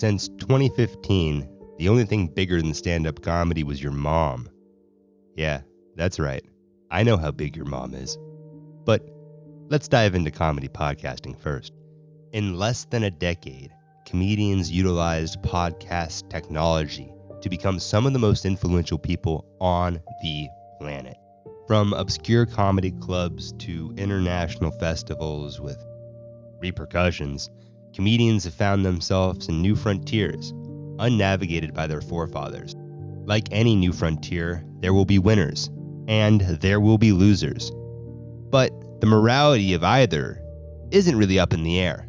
Since 2015, the only thing bigger than stand-up comedy was your mom. Yeah, that's right. I know how big your mom is. But let's dive into comedy podcasting first. In less than a decade, comedians utilized podcast technology to become some of the most influential people on the planet. From obscure comedy clubs to international festivals with repercussions, comedians have found themselves in new frontiers, unnavigated by their forefathers. Like any new frontier, there will be winners, and there will be losers. But the morality of either isn't really up in the air.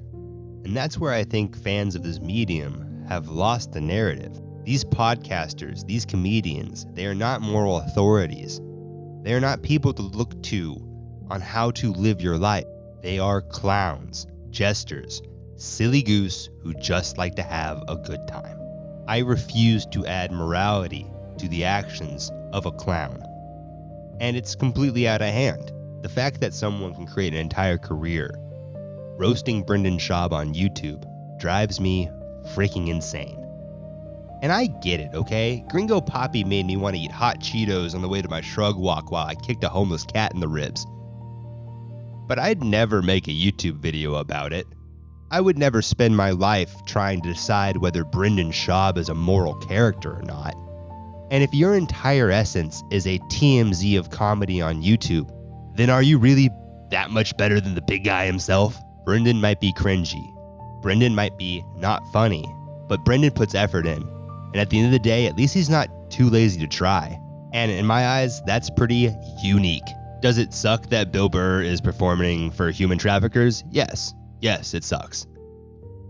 And that's where I think fans of this medium have lost the narrative. These podcasters, these comedians, they are not moral authorities. They are not people to look to on how to live your life. They are clowns, jesters, silly goose who just like to have a good time. I refuse to add morality to the actions of a clown. And it's completely out of hand. The fact that someone can create an entire career roasting Brendan Schaub on YouTube drives me freaking insane. And I get it, okay? Gringo Poppy made me want to eat hot Cheetos on the way to my shrug walk while I kicked a homeless cat in the ribs. But I'd never make a YouTube video about it. I would never spend my life trying to decide whether Brendan Schaub is a moral character or not. And if your entire essence is a TMZ of comedy on YouTube, then are you really that much better than the big guy himself? Brendan might be cringy. Brendan might be not funny, but Brendan puts effort in. And at the end of the day, at least he's not too lazy to try. And in my eyes, that's pretty unique. Does it suck that Bill Burr is performing for human traffickers? Yes. Yes, it sucks.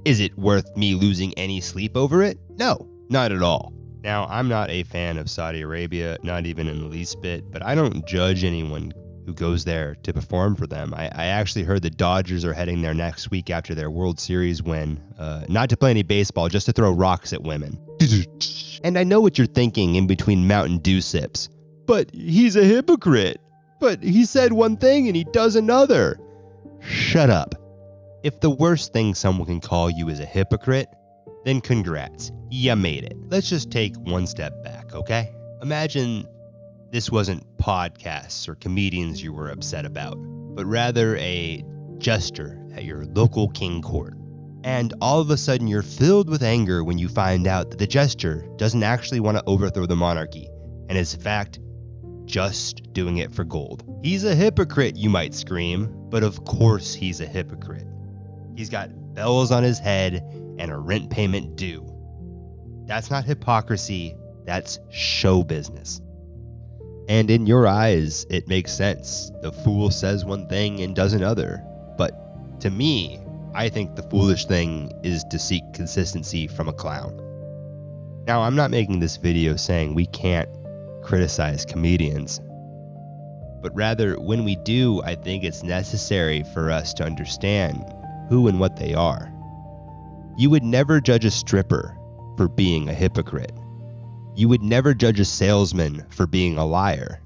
Is it worth me losing any sleep over it? No, not at all. Now, I'm not a fan of Saudi Arabia, not even in the least bit, but I don't judge anyone who goes there to perform for them. I actually heard the Dodgers are heading there next week after their World Series win, not to play any baseball, just to throw rocks at women. And I know what you're thinking in between Mountain Dew sips. But he's a hypocrite. But he said one thing and he does another. Shut up. If the worst thing someone can call you is a hypocrite, then congrats, you made it. Let's just take one step back, okay? Imagine this wasn't podcasts or comedians you were upset about, but rather a jester at your local king court. And all of a sudden you're filled with anger when you find out that the jester doesn't actually want to overthrow the monarchy, and is in fact just doing it for gold. He's a hypocrite, you might scream, but of course he's a hypocrite. He's got bells on his head and a rent payment due. That's not hypocrisy, that's show business. And in your eyes, it makes sense. The fool says one thing and does another. But to me, I think the foolish thing is to seek consistency from a clown. Now, I'm not making this video saying we can't criticize comedians, but rather when we do, I think it's necessary for us to understand who and what they are. You would never judge a stripper for being a hypocrite. You would never judge a salesman for being a liar.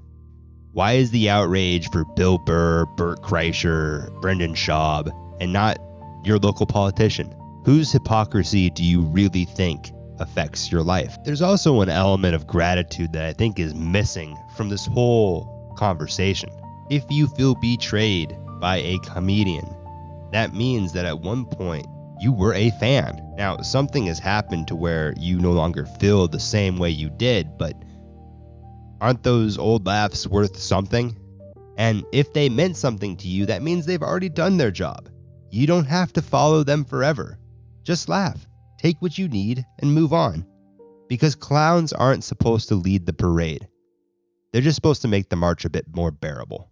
Why is the outrage for Bill Burr, Bert Kreischer, Brendan Schaub, and not your local politician? Whose hypocrisy do you really think affects your life? There's also an element of gratitude that I think is missing from this whole conversation. If you feel betrayed by a comedian, that means that at one point you were a fan. Now, something has happened to where you no longer feel the same way you did, but aren't those old laughs worth something? And if they meant something to you, that means they've already done their job. You don't have to follow them forever. Just laugh, take what you need, and move on. Because clowns aren't supposed to lead the parade. They're just supposed to make the march a bit more bearable.